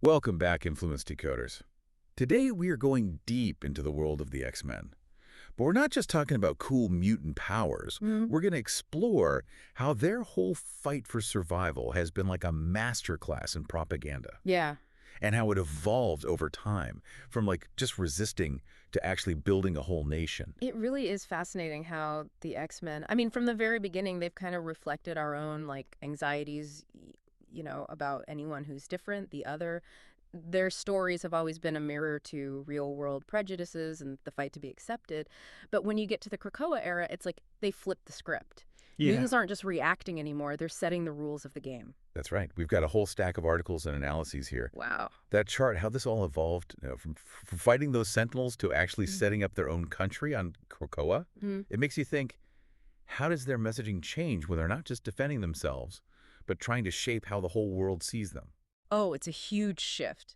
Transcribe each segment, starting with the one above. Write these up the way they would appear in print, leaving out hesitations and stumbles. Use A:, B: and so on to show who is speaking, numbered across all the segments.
A: Welcome back, Influence Decoders. Today we are going deep into the world of the X-Men. But we're not just talking about cool mutant powers.
B: Mm,
A: We're going to explore how their whole fight for survival has been like a masterclass in propaganda,
B: yeah,
A: and how it evolved over time from like just resisting to actually building a whole nation.
B: it really is fascinating how the X-Men, I mean, from the very beginning, they've kind of reflected our own anxieties, about anyone who's different, the other. Their stories have always been a mirror to real world prejudices and the fight to be accepted. But when you get to the Krakoa era, it's like they flipped the script.
A: Yeah.
B: Mutants aren't just reacting anymore, they're setting the rules of the game.
A: That's right. We've got a whole stack of articles and analyses here.
B: Wow.
A: That chart, how this all evolved, from fighting those Sentinels to actually setting up their own country on Krakoa,
B: Mm-hmm.
A: it makes you think, how does their messaging change when they're not just defending themselves, but trying to shape how the whole world sees them?
B: Oh, it's a huge shift.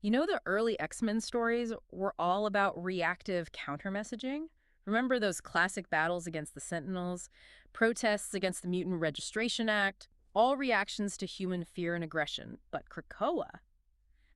B: The early X-Men stories were all about reactive counter-messaging? Remember those classic battles against the Sentinels, protests against the Mutant Registration Act, all reactions to human fear and aggression. But Krakoa,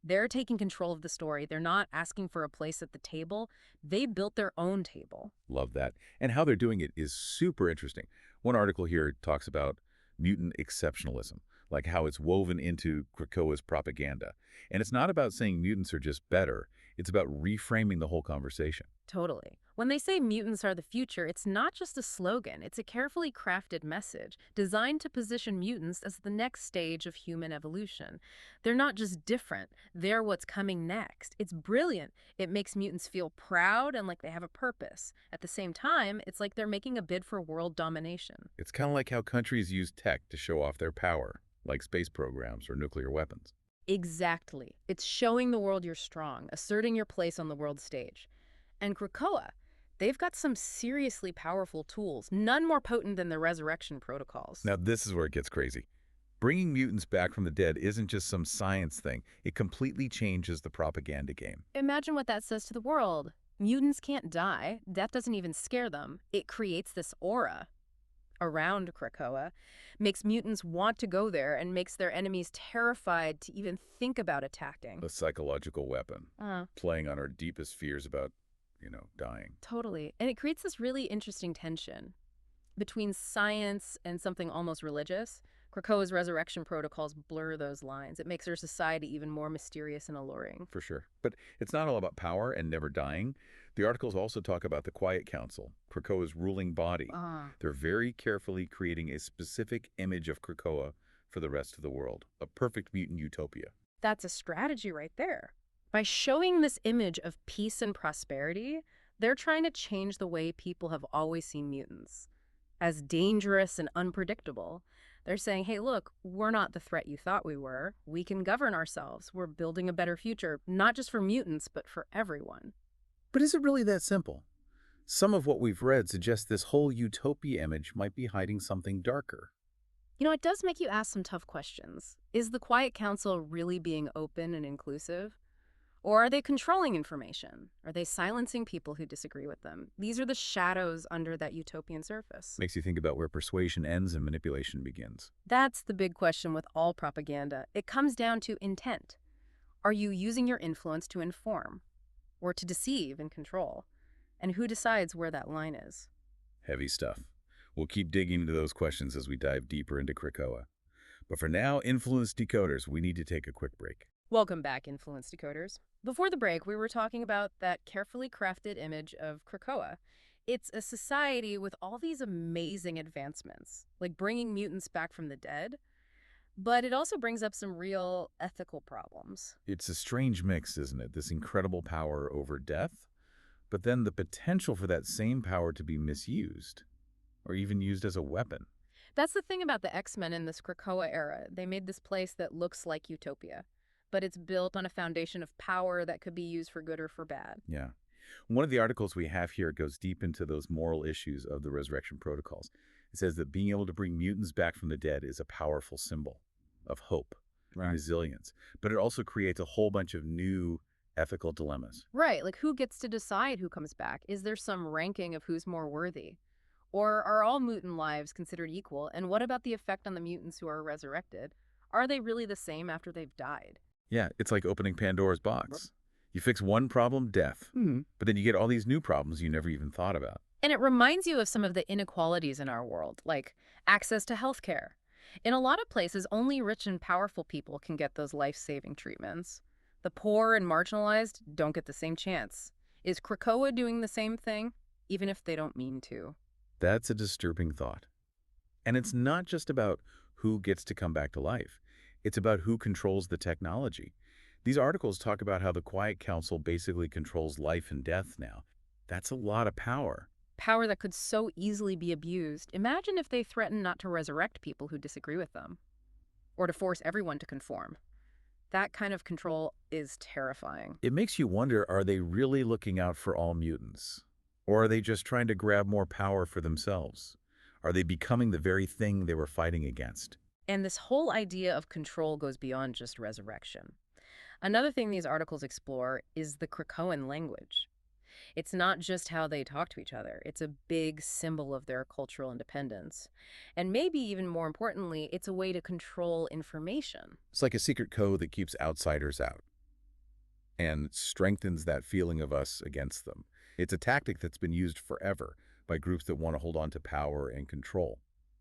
B: they're taking control of the story. They're not asking for a place at the table. They built their own table.
A: Love that. And how they're doing it is super interesting. One article here talks about mutant exceptionalism, like how it's woven into Krakoa's propaganda. And it's not about saying mutants are just better. It's about reframing the whole conversation.
B: Totally. When they say mutants are the future, it's not just a slogan, it's a carefully crafted message designed to position mutants as the next stage of human evolution. They're not just different, they're what's coming next. It's brilliant. It makes mutants feel proud and like they have a purpose. At the same time, it's like they're making a bid for world domination.
A: It's kind of like how countries use tech to show off their power, like space programs or nuclear weapons.
B: Exactly. It's showing the world you're strong, asserting your place on the world stage. And Krakoa, they've got some seriously powerful tools, none more potent than the resurrection protocols.
A: Now, this is where it gets crazy. Bringing mutants back from the dead isn't just some science thing. It completely changes the propaganda game.
B: Imagine what that says to the world. Mutants can't die. Death doesn't even scare them. It creates this aura around Krakoa, makes mutants want to go there, and makes their enemies terrified to even think about attacking.
A: A psychological weapon,
B: Uh,
A: playing on our deepest fears about, dying.
B: totally. And it creates this really interesting tension between science and something almost religious. Krakoa's resurrection protocols blur those lines. It makes our society even more mysterious and alluring.
A: For sure. But it's not all about power and never dying. The articles also talk about the Quiet Council, Krakoa's ruling body.
B: Ah.
A: They're very carefully creating a specific image of Krakoa for the rest of the world, a perfect mutant utopia.
B: That's a strategy right there. By showing this image of peace and prosperity, they're trying to change the way people have always seen mutants as dangerous and unpredictable. They're saying, hey, look, we're not the threat you thought we were. We can govern ourselves. We're building a better future, not just for mutants, but for everyone.
A: But is it really that simple? Some of what we've read suggests this whole utopia image might be hiding something darker.
B: It does make you ask some tough questions. Is the Quiet Council really being open and inclusive? Or are they controlling information? Are they silencing people who disagree with them? These are the shadows under that utopian surface.
A: Makes you think about where persuasion ends and manipulation begins.
B: That's the big question with all propaganda. It comes down to intent. Are you using your influence to inform or to deceive and control? And who decides where that line is?
A: Heavy stuff. We'll keep digging into those questions as we dive deeper into Krakoa. But for now, Influence Decoders, we need to take a quick break.
B: Welcome back, Influence Decoders. Before the break, we were talking about that carefully crafted image of Krakoa. It's a society with all these amazing advancements, like bringing mutants back from the dead, but it also brings up some real ethical problems.
A: It's a strange mix, isn't it? This incredible power over death, but then the potential for that same power to be misused, or even used as a weapon.
B: That's the thing about the X-Men in this Krakoa era. They made this place that looks like utopia, but it's built on a foundation of power that could be used for good or for bad.
A: Yeah. One of the articles we have here goes deep into those moral issues of the resurrection protocols. It says that being able to bring mutants back from the dead is a powerful symbol of hope and resilience, but it also creates a whole bunch of new ethical dilemmas.
B: Right, like who gets to decide who comes back? Is there some ranking of who's more worthy? Or are all mutant lives considered equal? And what about the effect on the mutants who are resurrected? Are they really the same after they've died?
A: Yeah, it's like opening Pandora's box. You fix one problem, death. But then you get all these new problems you never even thought about.
B: And it reminds you of some of the inequalities in our world, like access to healthcare. In a lot of places, only rich and powerful people can get those life-saving treatments. The poor and marginalized don't get the same chance. Is Krakoa doing the same thing, even if they don't mean to?
A: That's a disturbing thought. And it's not just about who gets to come back to life. It's about who controls the technology. These articles talk about how the Quiet Council basically controls life and death now. That's a lot of power.
B: Power that could so easily be abused. Imagine if they threaten not to resurrect people who disagree with them, or to force everyone to conform. That kind of control is terrifying.
A: It makes you wonder, are they really looking out for all mutants? Or are they just trying to grab more power for themselves? Are they becoming the very thing they were fighting against?
B: And this whole idea of control goes beyond just resurrection. Another thing these articles explore is the Krakoan language. It's not just how they talk to each other. It's a big symbol of their cultural independence. And maybe even more importantly, it's a way to control information.
A: It's like a secret code that keeps outsiders out and strengthens that feeling of us against them. It's a tactic that's been used forever by groups that want to hold on to power and control.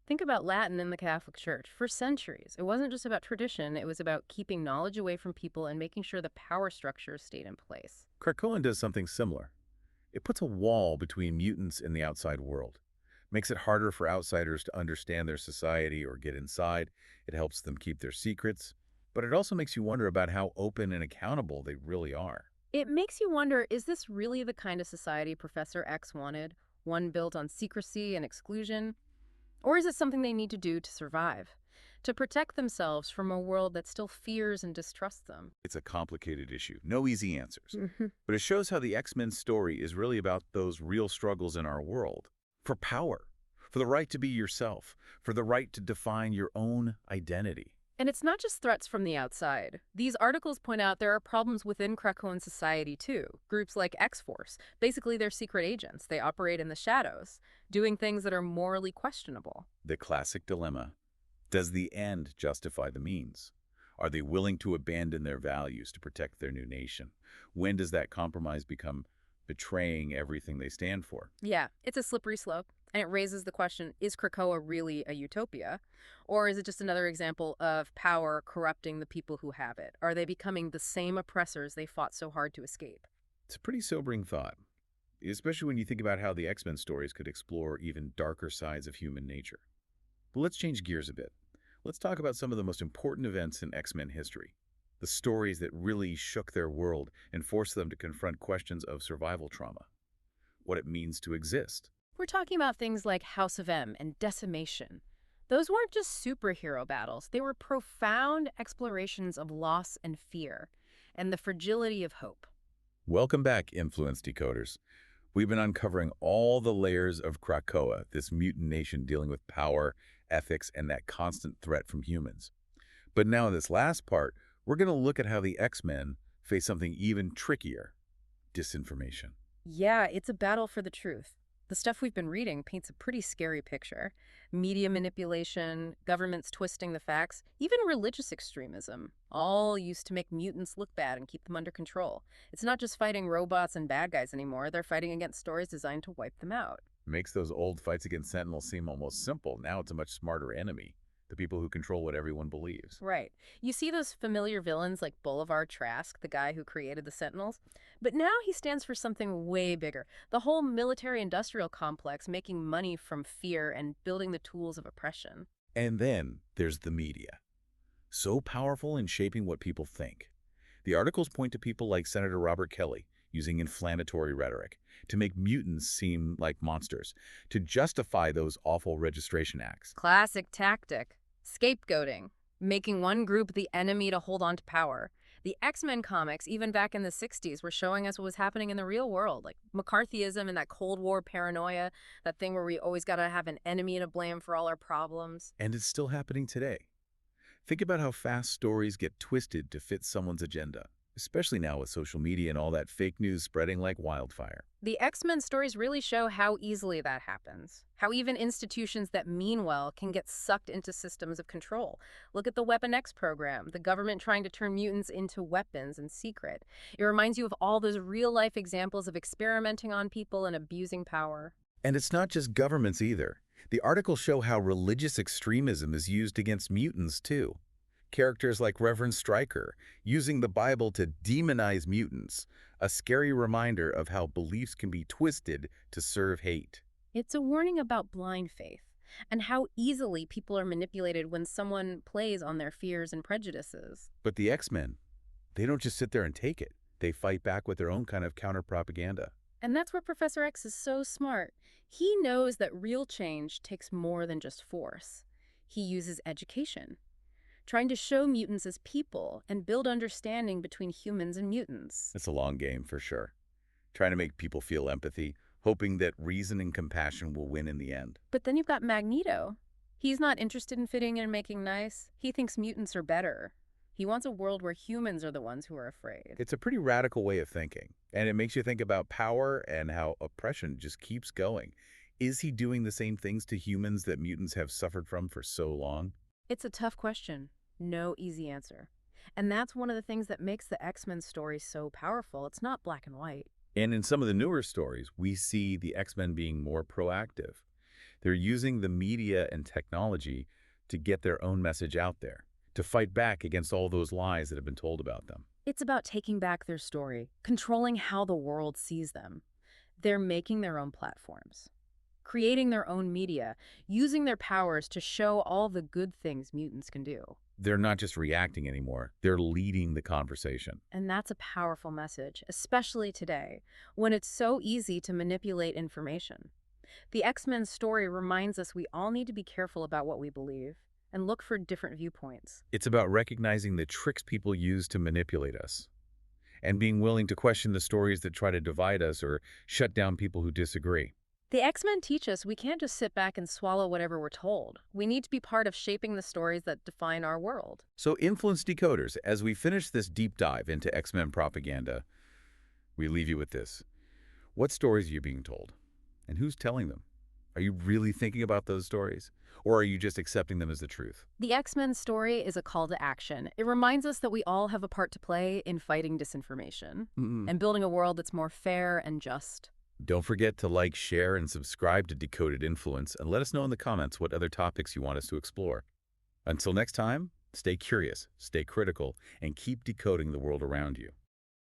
B: Think about Latin in the Catholic Church. For centuries, it wasn't just about tradition, it was about keeping knowledge away from people and making sure the power structures stayed in place.
A: Krakoan does something similar. It puts a wall between mutants and the outside world. Makes it harder for outsiders to understand their society or get inside. It helps them keep their secrets. But it also makes you wonder about how open and accountable they really are.
B: It makes you wonder, is this really the kind of society Professor X wanted? One built on secrecy and exclusion? Or is it something they need to do to survive? To protect themselves from a world that still fears and distrusts them?
A: It's a complicated issue. No easy answers.
B: Mhm.
A: But it shows how the X-Men story is really about those real struggles in our world. For power. For the right to be yourself. For the right to define your own identity.
B: And it's not just threats from the outside. These articles point out there are problems within Krakoan society, too. Groups like X-Force. Basically, they're secret agents. They operate in the shadows, doing things that are morally questionable.
A: The classic dilemma. Does the end justify the means? Are they willing to abandon their values to protect their new nation? When does that compromise become betraying everything they stand for?
B: Yeah, it's a slippery slope. And it raises the question, is Krakoa really a utopia? Or is it just another example of power corrupting the people who have it? Are they becoming the same oppressors they fought so hard to escape?
A: It's a pretty sobering thought, especially when you think about how the X-Men stories could explore even darker sides of human nature. But let's change gears a bit. Let's talk about some of the most important events in X-Men history. The stories that really shook their world and forced them to confront questions of survival trauma. What it means to exist.
B: We're talking about things like House of M and Decimation. Those weren't just superhero battles. They were profound explorations of loss and fear, and the fragility of hope.
A: Welcome back, Influence Decoders. We've been uncovering all the layers of Krakoa, this mutant nation dealing with power, ethics, and that constant threat from humans. But now in this last part, we're going to look at how the X-Men face something even trickier: disinformation.
B: Yeah, it's a battle for the truth. The stuff we've been reading paints a pretty scary picture. Media manipulation, governments twisting the facts, even religious extremism, all used to make mutants look bad and keep them under control. It's not just fighting robots and bad guys anymore. They're fighting against stories designed to wipe them out.
A: Makes those old fights against Sentinels seem almost simple. Now it's a much smarter enemy. The people who control what everyone believes.
B: Right. You see those familiar villains like Boulevard Trask, the guy who created the Sentinels? But now he stands for something way bigger. The whole military-industrial complex, making money from fear and building the tools of oppression.
A: And then there's the media. So powerful in shaping what people think. The articles point to people like Senator Robert Kelly using inflammatory rhetoric to make mutants seem like monsters, to justify those awful registration acts.
B: Classic tactic. Scapegoating. Making one group the enemy to hold on to power. The X-Men comics, even back in the 60s, were showing us what was happening in the real world, like McCarthyism and that Cold War paranoia, that thing where we always got to have an enemy to blame for all our problems.
A: And it's still happening today. Think about how fast stories get twisted to fit someone's agenda, especially now with social media and all that fake news spreading like wildfire.
B: The X-Men stories really show how easily that happens. How even institutions that mean well can get sucked into systems of control. Look at the Weapon X program, the government trying to turn mutants into weapons in secret. It reminds you of all those real-life examples of experimenting on people and abusing power.
A: And it's not just governments either. The articles show how religious extremism is used against mutants, too. Characters like Reverend Stryker using the Bible to demonize mutants, a scary reminder of how beliefs can be twisted to serve hate.
B: It's a warning about blind faith and how easily people are manipulated when someone plays on their fears and prejudices.
A: But the X-Men, they don't just sit there and take it. They fight back with their own kind of counter-propaganda.
B: And that's where Professor X is so smart. He knows that real change takes more than just force. He uses education, trying to show mutants as people and build understanding between humans and mutants.
A: It's a long game for sure. Trying to make people feel empathy, hoping that reason and compassion will win in the end.
B: But then you've got Magneto. He's not interested in fitting in and making nice. He thinks mutants are better. He wants a world where humans are the ones who are afraid.
A: It's a pretty radical way of thinking, and it makes you think about power and how oppression just keeps going. Is he doing the same things to humans that mutants have suffered from for so long?
B: It's a tough question. No easy answer. And that's one of the things that makes the X-Men story so powerful. It's not black and white.
A: And in some of the newer stories, we see the X-Men being more proactive. They're using the media and technology to get their own message out there, to fight back against all those lies that have been told about them.
B: It's about taking back their story, controlling how the world sees them. They're making their own platforms, creating their own media, using their powers to show all the good things mutants can do.
A: They're not just reacting anymore, they're leading the conversation.
B: And that's a powerful message, especially today, when it's so easy to manipulate information. The X-Men story reminds us we all need to be careful about what we believe and look for different viewpoints.
A: It's about recognizing the tricks people use to manipulate us, and being willing to question the stories that try to divide us or shut down people who disagree.
B: The X-Men teach us we can't just sit back and swallow whatever we're told. We need to be part of shaping the stories that define our world.
A: So Influence Decoders, as we finish this deep dive into X-Men propaganda, we leave you with this. What stories are you being told? And who's telling them? Are you really thinking about those stories? Or are you just accepting them as the truth?
B: The X-Men story is a call to action. It reminds us that we all have a part to play in fighting disinformation and building a world that's more fair and just.
A: Don't forget to like, share, and subscribe to Decoded Influence, and let us know in the comments what other topics you want us to explore. Until next time, stay curious, stay critical, and keep decoding the world around you.